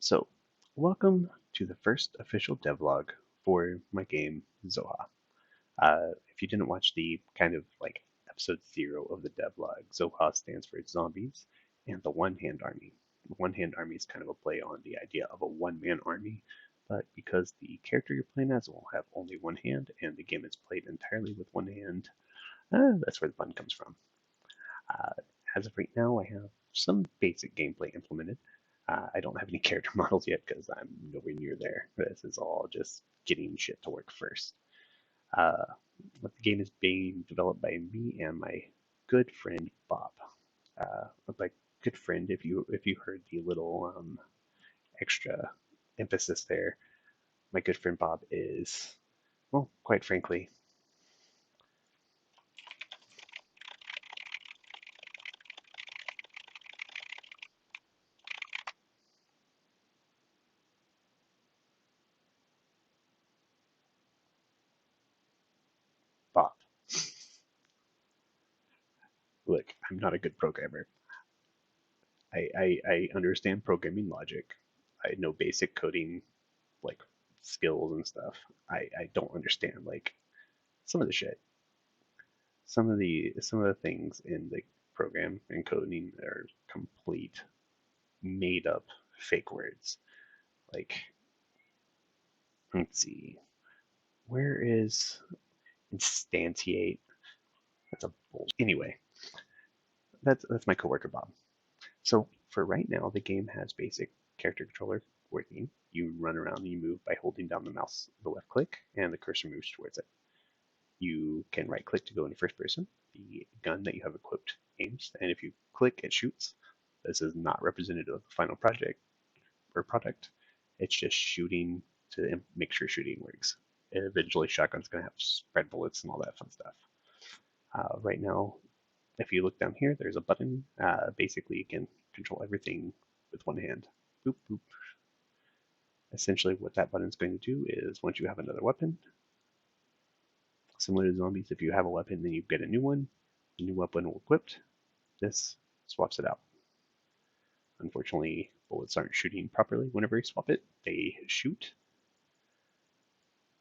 So, welcome to the first official devlog for my game Z.O.H.A. If you didn't watch the kind of like episode 0 of the devlog, Z.O.H.A stands for zombies and the one-hand army. The one-hand army is kind of a play on the idea of a one-man army, but because the character you're playing as will have only one hand and the game is played entirely with one hand, that's where the fun comes from. Uh, as of right now, I have some basic gameplay implemented. I don't have any character models yet because I'm nowhere near there. This is all just getting shit to work first. Uh, the game is being developed by me and my good friend Bob. My good friend, if you heard the little extra emphasis there, my good friend Bob is, well, quite frankly, Bob. Look, I'm not a good programmer. I understand programming logic. I know basic coding like skills and stuff. I don't understand like some of the shit. Some of the things in the program and coding are complete made up fake words. Like let's see, where is instantiate? That's a bullshit. Anyway, that's my coworker Bob. So for right now, the game has basic character controller working. You run around and you move by holding down the mouse, the left click, and the cursor moves towards it. You can right click to go into first person. The gun that you have equipped aims, and if you click, it shoots. This is not representative of the final project or product. It's just shooting to make sure shooting works. Eventually, shotgun's going to have spread bullets and all that fun stuff. Right now, if you look down here, there's a button. Basically, you can control everything with one hand. Boop, boop. Essentially, what that button is going to do is once you have another weapon, similar to zombies, if you have a weapon, then you get a new one. The new weapon will equipped. This swaps it out. Unfortunately, bullets aren't shooting properly whenever you swap it. They shoot,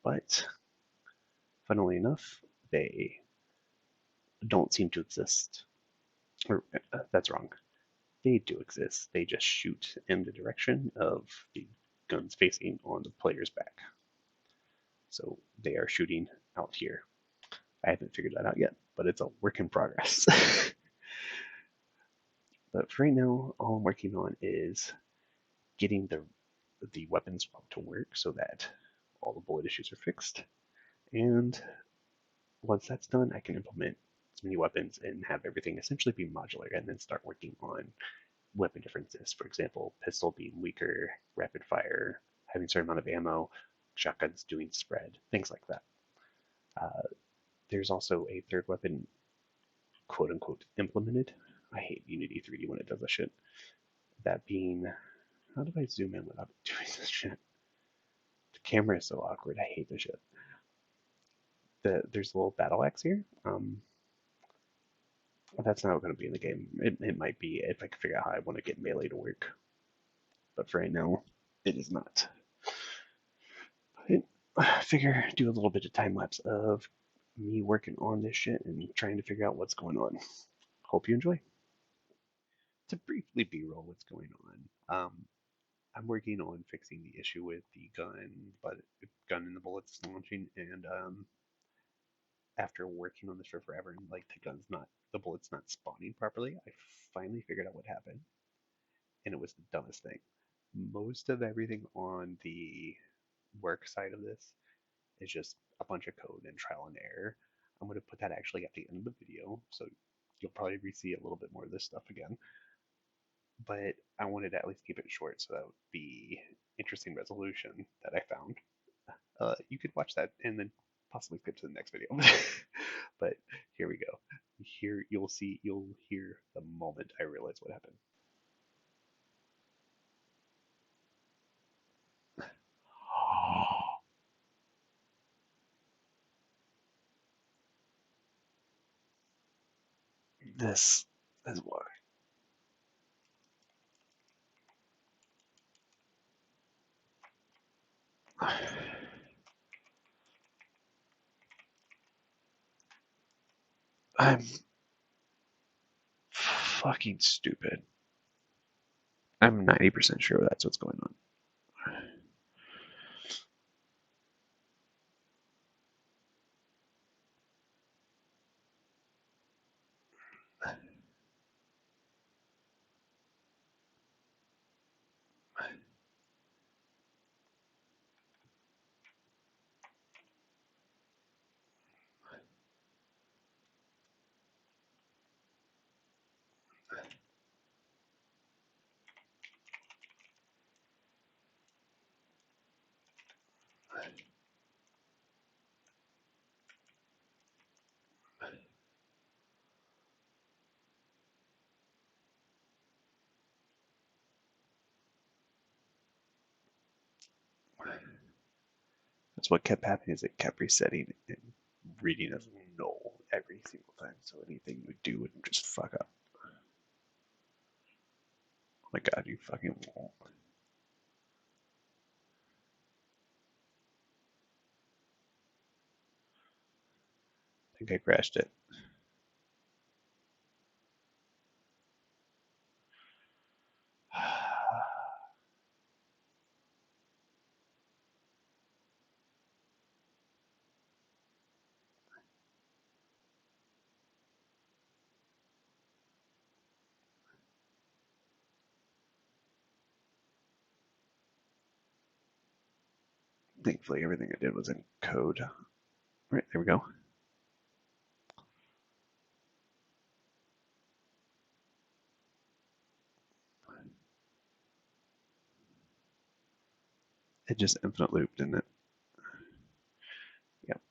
but funnily enough, they don't seem to exist. Or that's wrong. They do exist. They just shoot in the direction of the guns facing on the player's back. So they are shooting out here. I haven't figured that out yet, but it's a work in progress. But for right now, all I'm working on is getting the weapon swap to work so that all the bullet issues are fixed. And once that's done, I can implement as many weapons and have everything essentially be modular and then start working on weapon differences. For example, pistol being weaker, rapid fire, having a certain amount of ammo, shotguns doing spread, things like that. Uh, there's also a third weapon, quote unquote, implemented. I hate Unity 3D when it does that shit. That being, how do I zoom in without doing this shit? The camera is so awkward. I hate this shit. There's a little battle axe here. That's not going to be in the game. It might be if I can figure out how I want to get melee to work. But for right now, it is not. But I figure do a little bit of time lapse of me working on this shit and trying to figure out what's going on. Hope you enjoy. To briefly b-roll what's going on, I'm working on fixing the issue with the gun and the bullets launching, and after working on this for forever and like the bullets not spawning properly, I finally figured out what happened, and it was the dumbest thing. Most of everything on the work side of this is just a bunch of code and trial and error. I'm going to put that actually at the end of the video, so you'll probably see a little bit more of this stuff again. But I wanted to at least keep it short so that would be interesting resolution that I found. You could watch that and then possibly skip to the next video. But here we go. Here you'll hear the moment I realize what happened. This is why. I'm fucking stupid. I'm 90% sure that's what's going on. That's what kept happening is it kept resetting and reading as null every single time. So anything you would do would just fuck up. Oh my god, you fucking won't. I think I crashed it. Thankfully, everything I did was in code. All right, there we go. It just infinite looped, didn't it? Yep.